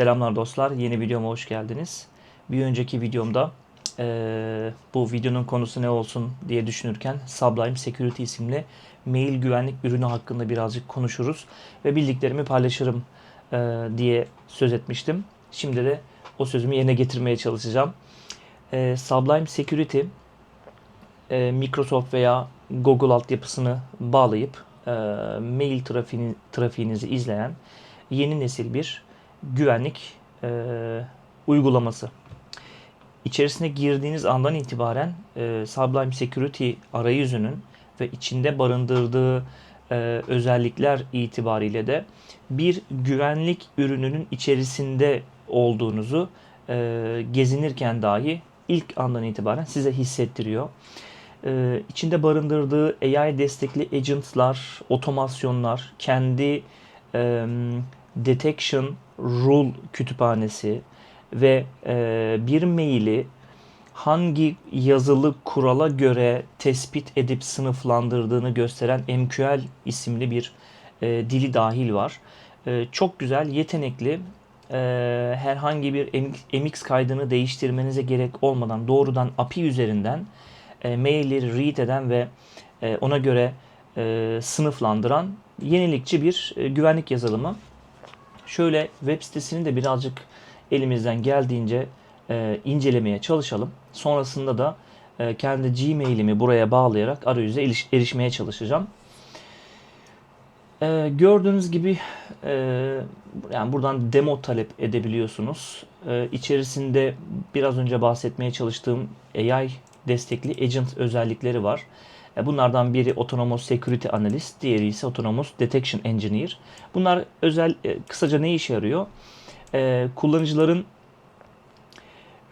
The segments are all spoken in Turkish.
Selamlar dostlar, yeni videoma hoş geldiniz. Bir önceki videomda bu videonun konusu ne olsun diye düşünürken Sublime Security isimli mail güvenlik ürünü hakkında birazcık konuşuruz ve bildiklerimi paylaşırım diye söz etmiştim. Şimdi de o sözümü yerine getirmeye çalışacağım. Sublime Security, Microsoft veya Google altyapısını bağlayıp mail trafiğinizi izleyen yeni nesil bir güvenlik uygulaması. İçerisine girdiğiniz andan itibaren Sublime Security arayüzünün ve içinde barındırdığı özellikler itibariyle de bir güvenlik ürününün içerisinde olduğunuzu gezinirken dahi ilk andan itibaren size hissettiriyor. İçinde barındırdığı AI destekli agentlar, otomasyonlar, kendi detection rule kütüphanesi ve bir maili hangi yazılı kurala göre tespit edip sınıflandırdığını gösteren MQL isimli bir dili dahil var. Çok güzel, yetenekli, herhangi bir MX kaydını değiştirmenize gerek olmadan doğrudan API üzerinden mailleri read eden ve ona göre sınıflandıran yenilikçi bir güvenlik yazılımı. Şöyle web sitesini de birazcık elimizden geldiğince incelemeye çalışalım. Sonrasında da kendi Gmail'imi buraya bağlayarak arayüze erişmeye çalışacağım. Gördüğünüz gibi yani buradan demo talep edebiliyorsunuz. İçerisinde biraz önce bahsetmeye çalıştığım AI destekli agent özellikleri var. Bunlardan biri Autonomous Security Analyst, diğeri ise Autonomous Detection Engineer. Bunlar kısaca ne işe yarıyor? Kullanıcıların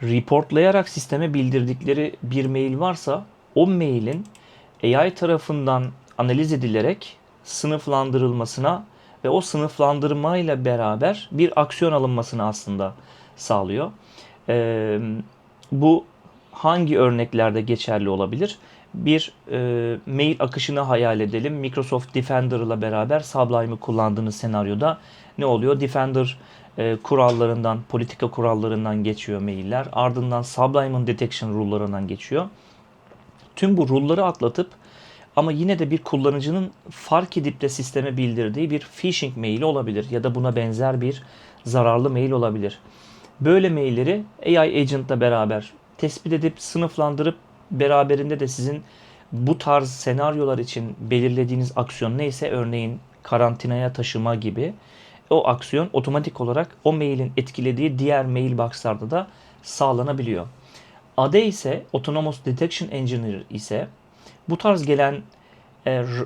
reportlayarak sisteme bildirdikleri bir mail varsa o mailin AI tarafından analiz edilerek sınıflandırılmasına ve o sınıflandırmayla beraber bir aksiyon alınmasını aslında sağlıyor. Bu hangi örneklerde geçerli olabilir? Bir mail akışını hayal edelim. Microsoft Defender ile beraber Sublime'ı kullandığınız senaryoda ne oluyor? Defender kurallarından, politika kurallarından geçiyor mailler. Ardından Sublime'ın detection rule'larından geçiyor. Tüm bu rule'ları atlatıp ama yine de bir kullanıcının fark edip de sisteme bildirdiği bir phishing maili olabilir ya da buna benzer bir zararlı mail olabilir. Böyle mailleri AI agent'la beraber tespit edip sınıflandırıp beraberinde de sizin bu tarz senaryolar için belirlediğiniz aksiyon neyse, örneğin karantinaya taşıma gibi, o aksiyon otomatik olarak o mailin etkilediği diğer mailbox'larda da sağlanabiliyor. ADE ise Autonomous Detection Engineer ise bu tarz gelen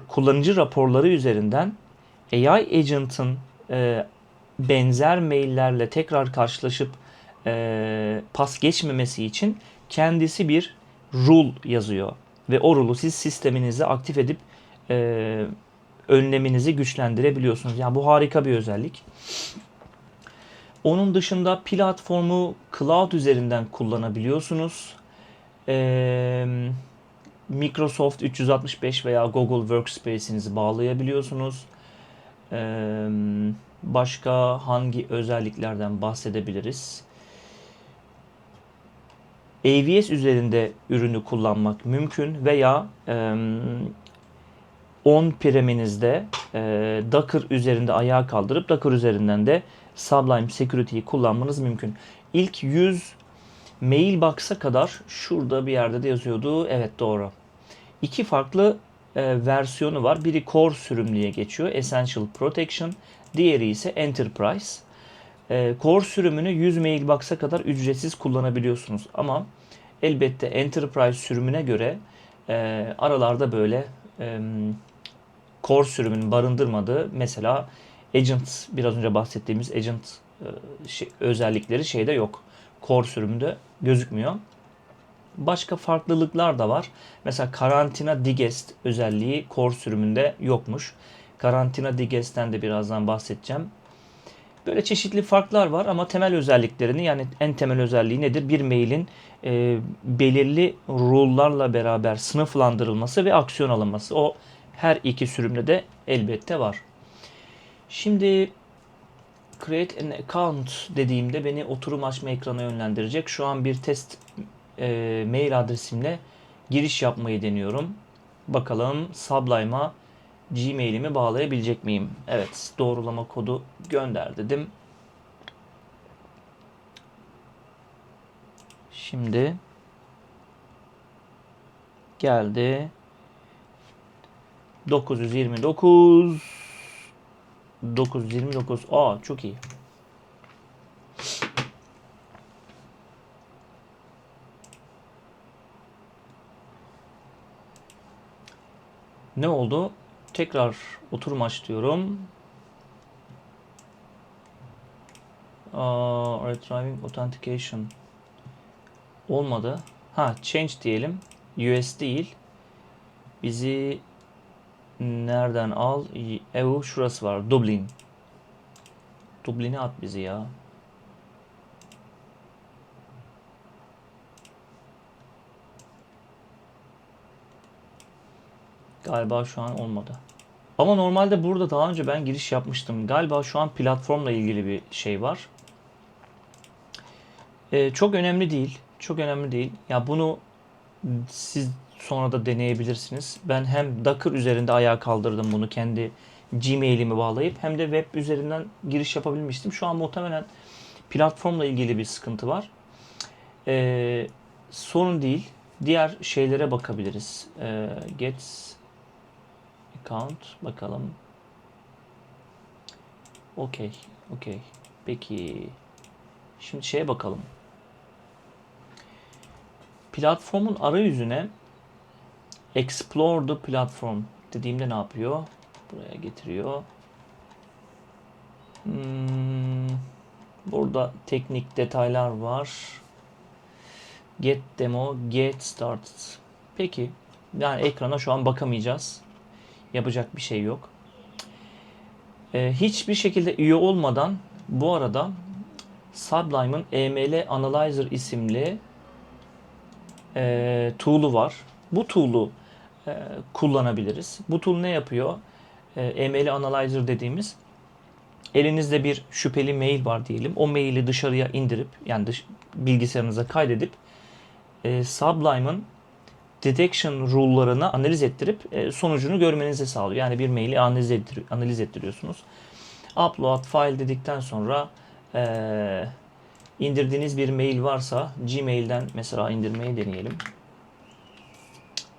kullanıcı raporları üzerinden AI agent'ın benzer maillerle tekrar karşılaşıp pas geçmemesi için kendisi bir rule yazıyor. Ve o rule'u siz sisteminize aktif edip önleminizi güçlendirebiliyorsunuz. Yani bu harika bir özellik. Onun dışında platformu cloud üzerinden kullanabiliyorsunuz. Microsoft 365 veya Google Workspace'inizi bağlayabiliyorsunuz. Başka hangi özelliklerden bahsedebiliriz? AWS üzerinde ürünü kullanmak mümkün veya on-premise'inizde Docker üzerinde ayağa kaldırıp Docker üzerinden de Sublime Security'yi kullanmanız mümkün. İlk 100 mailbox'a kadar şurada bir yerde de yazıyordu. Evet, doğru. İki farklı versiyonu var. Biri Core sürüm diye geçiyor. Essential Protection. Diğeri ise Enterprise. Core sürümünü 100 mailbox'a kadar ücretsiz kullanabiliyorsunuz. Ama elbette Enterprise sürümüne göre aralarda böyle Core sürümünün barındırmadığı, mesela Agent, biraz önce bahsettiğimiz Agent özellikleri şeyde yok. Core sürümünde gözükmüyor. Başka farklılıklar da var. Mesela Karantina Digest özelliği Core sürümünde yokmuş. Karantina Digest'ten de birazdan bahsedeceğim. Böyle çeşitli farklar var ama temel özelliklerini, yani en temel özelliği nedir? Bir mailin belirli rule'larla beraber sınıflandırılması ve aksiyon alınması. O her iki sürümde de elbette var. Şimdi Create an account dediğimde beni oturum açma ekranına yönlendirecek. Şu an bir test mail adresimle giriş yapmayı deniyorum. Bakalım Sublime'a Gmail'imi bağlayabilecek miyim? Evet, doğrulama kodu gönder dedim. Şimdi geldi. 929 929. Aa, çok iyi. Ne oldu? Tekrar oturum aç diyorum. Retrieving Authentication. Olmadı. Ha, change diyelim. US değil. Bizi nereden al? EU şurası var. Dublin. Dublin'e at bizi ya. Galiba şu an olmadı. Ama normalde burada daha önce ben giriş yapmıştım. Galiba şu an platformla ilgili bir şey var. Çok önemli değil. Çok önemli değil. Ya bunu siz sonra da deneyebilirsiniz. Ben hem Docker üzerinde ayağa kaldırdım bunu kendi Gmail'imi bağlayıp hem de web üzerinden giriş yapabilmiştim. Şu an muhtemelen platformla ilgili bir sıkıntı var. Sorun değil. Diğer şeylere bakabiliriz. Get account bakalım. Okey. Peki. Şimdi şeye bakalım. Platformun arayüzüne Explore the platform dediğimde ne yapıyor? Buraya getiriyor. Burada teknik detaylar var. Get demo, get started. Peki. Yani ekrana şu an bakamayacağız. Yapacak bir şey yok. Hiçbir şekilde üye olmadan bu arada Sublime'ın EML Analyzer isimli tool'u var. Bu tool'u kullanabiliriz. Bu tool ne yapıyor? EML Analyzer dediğimiz elinizde bir şüpheli mail var diyelim. O maili dışarıya indirip yani bilgisayarınıza kaydedip Sublime'ın detection rule'larını analiz ettirip sonucunu görmenizi sağlıyor. Yani bir maili analiz ettiriyorsunuz. Upload file dedikten sonra indirdiğiniz bir mail varsa Gmail'den mesela indirmeyi deneyelim.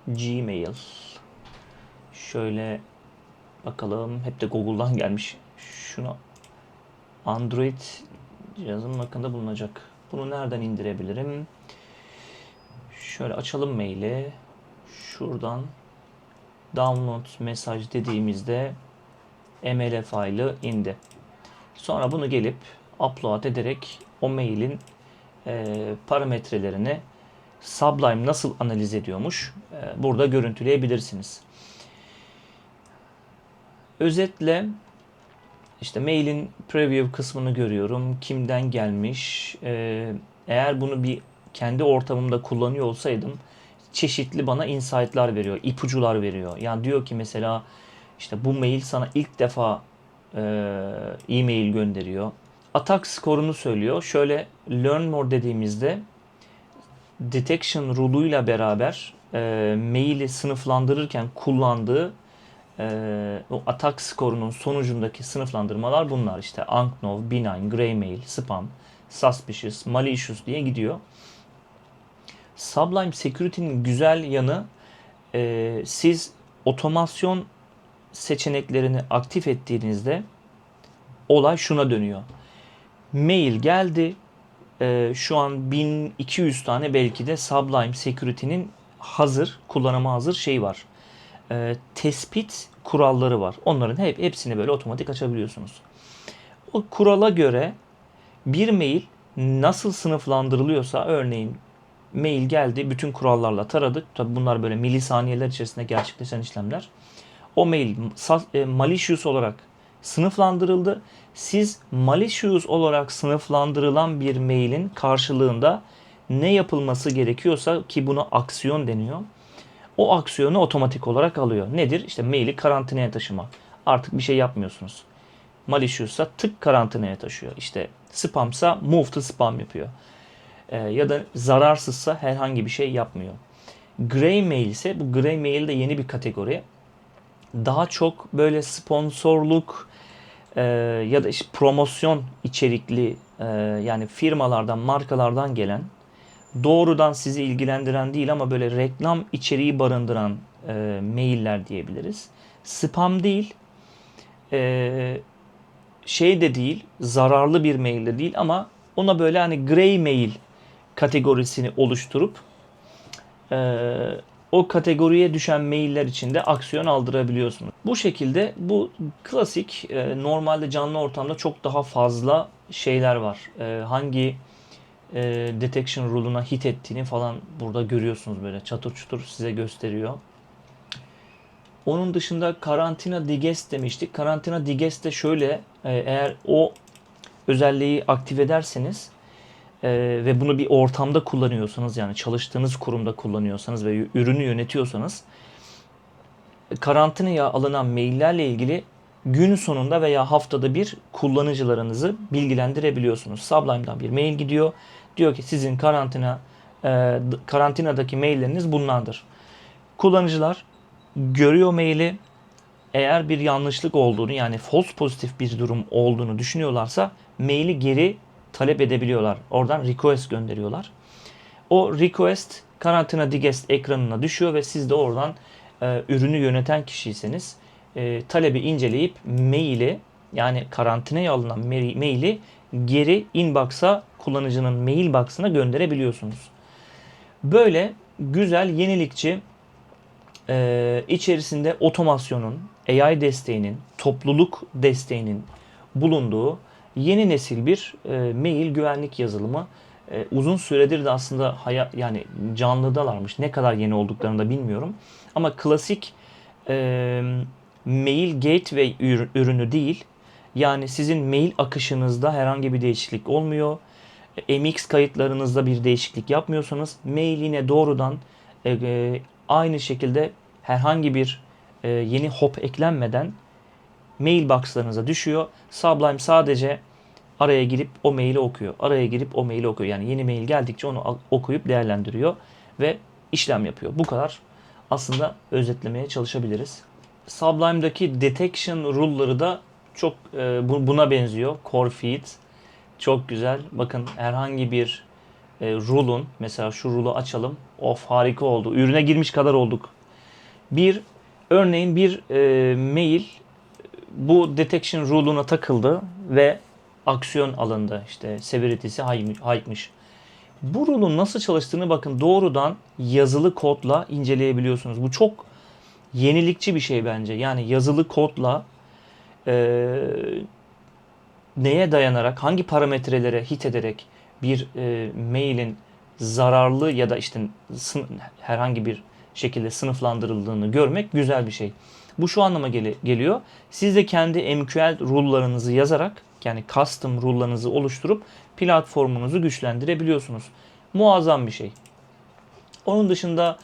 Gmail. Şöyle bakalım. Hep de Google'dan gelmiş. Şunu Android cihazımın hakkında bulunacak. Bunu nereden indirebilirim? Şöyle açalım maili. Şuradan download mesaj dediğimizde ML file'ı indi. Sonra bunu gelip upload ederek o mailin parametrelerini Sublime nasıl analiz ediyormuş burada görüntüleyebilirsiniz. Özetle işte mailin preview kısmını görüyorum. Kimden gelmiş? Eğer bunu bir kendi ortamımda kullanıyor olsaydım çeşitli bana insight'lar veriyor, ipucular veriyor. Yani diyor ki mesela işte bu mail sana ilk defa e-mail gönderiyor. Atak skorunu söylüyor. Şöyle learn more dediğimizde detection rule'uyla beraber maili sınıflandırırken kullandığı o atak skorunun sonucundaki sınıflandırmalar bunlar. İşte unknown, benign, gray mail, spam, suspicious, malicious diye gidiyor. Sublime Security'nin güzel yanı siz otomasyon seçeneklerini aktif ettiğinizde olay şuna dönüyor. Mail geldi. Şu an 1200 tane belki de Sublime Security'nin kullanıma hazır şey var. Tespit kuralları var. Onların hepsini böyle otomatik açabiliyorsunuz. O kurala göre bir mail nasıl sınıflandırılıyorsa örneğin mail geldi, bütün kurallarla taradık. Tabi bunlar böyle milisaniyeler içerisinde gerçekleşen işlemler. O mail malicious olarak sınıflandırıldı. Siz malicious olarak sınıflandırılan bir mailin karşılığında ne yapılması gerekiyorsa ki buna aksiyon deniyor. O aksiyonu otomatik olarak alıyor. Nedir? İşte maili karantinaya taşıma. Artık bir şey yapmıyorsunuz. Malicious'sa tık karantinaya taşıyor. İşte spamsa move to spam yapıyor. Ya da zararsızsa herhangi bir şey yapmıyor. Gray mail ise, bu gray mail de yeni bir kategori. Daha çok böyle sponsorluk ya da işte promosyon içerikli, yani firmalardan, markalardan gelen, doğrudan sizi ilgilendiren değil ama böyle reklam içeriği barındıran mailler diyebiliriz. Spam değil, şey de değil, zararlı bir mail de değil ama ona böyle hani gray mail kategorisini oluşturup o kategoriye düşen mailler için de aksiyon aldırabiliyorsunuz. Bu şekilde bu klasik, normalde canlı ortamda çok daha fazla şeyler var. Hangi detection rule'una hit ettiğini falan burada görüyorsunuz, böyle çatır çutur size gösteriyor. Onun dışında karantina digest demiştik. Karantina digest de şöyle, eğer o özelliği aktif ederseniz ve bunu bir ortamda kullanıyorsanız, yani çalıştığınız kurumda kullanıyorsanız ve ürünü yönetiyorsanız, karantinaya alınan maillerle ilgili gün sonunda veya haftada bir kullanıcılarınızı bilgilendirebiliyorsunuz. Sublime'dan bir mail gidiyor. Diyor ki sizin karantinadaki mailleriniz bunlardır. Kullanıcılar görüyor maili. Eğer bir yanlışlık olduğunu, yani false pozitif bir durum olduğunu düşünüyorlarsa maili geri talep edebiliyorlar. Oradan request gönderiyorlar. O request karantina digest ekranına düşüyor ve siz de oradan, ürünü yöneten kişiyseniz, talebi inceleyip maili, yani karantinaya alınan maili geri inbox'a, kullanıcının mailbox'ına gönderebiliyorsunuz. Böyle güzel, yenilikçi, içerisinde otomasyonun, AI desteğinin, topluluk desteğinin bulunduğu yeni nesil bir mail güvenlik yazılımı. Uzun süredir de aslında yani canlıdalarmış. Ne kadar yeni olduklarını da bilmiyorum. Ama klasik mail gateway ürünü değil. Yani sizin mail akışınızda herhangi bir değişiklik olmuyor. MX kayıtlarınızda bir değişiklik yapmıyorsanız mail yine doğrudan aynı şekilde herhangi bir yeni hop eklenmeden mailbox'larınıza düşüyor. Sublime sadece araya girip o maili okuyor. Araya girip o maili okuyor. Yani yeni mail geldikçe onu okuyup değerlendiriyor ve işlem yapıyor. Bu kadar aslında özetlemeye çalışabiliriz. Sublime'daki detection rule'ları da çok buna benziyor. Core feed. Çok güzel. Bakın, herhangi bir rule'un, mesela şu rule'u açalım. Of, harika oldu. Ürüne girmiş kadar olduk. Örneğin bir mail bu detection rule'una takıldı ve aksiyon alındı. İşte severity'si high'mış. Bu rule'un nasıl çalıştığını bakın doğrudan yazılı kodla inceleyebiliyorsunuz. Bu çok yenilikçi bir şey bence. Yani yazılı kodla neye dayanarak, hangi parametrelere hit ederek bir mailin zararlı ya da işte herhangi bir şekilde sınıflandırıldığını görmek güzel bir şey. Bu şu anlama geliyor. Siz de kendi MQL rule'larınızı yazarak, yani custom rule'larınızı oluşturup platformunuzu güçlendirebiliyorsunuz. Muazzam bir şey. Onun dışında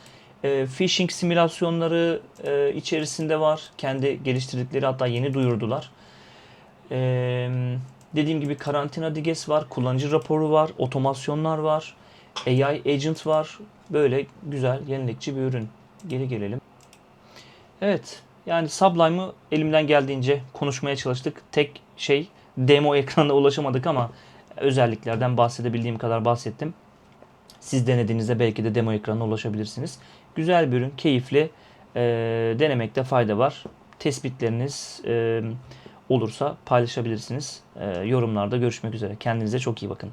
phishing simülasyonları içerisinde var. Kendi geliştirdikleri, hatta yeni duyurdular. Dediğim gibi karantina digest var, kullanıcı raporu var, otomasyonlar var, AI agent var. Böyle güzel, yenilikçi bir ürün. Geri gelelim. Evet, yani Sublime'ı elimden geldiğince konuşmaya çalıştık. Tek şey, demo ekranına ulaşamadık ama özelliklerden bahsedebildiğim kadar bahsettim. Siz denediğinizde belki de demo ekranına ulaşabilirsiniz. Güzel bir ürün, keyifli. Denemekte fayda var. Tespitleriniz olursa paylaşabilirsiniz. Yorumlarda görüşmek üzere. Kendinize çok iyi bakın.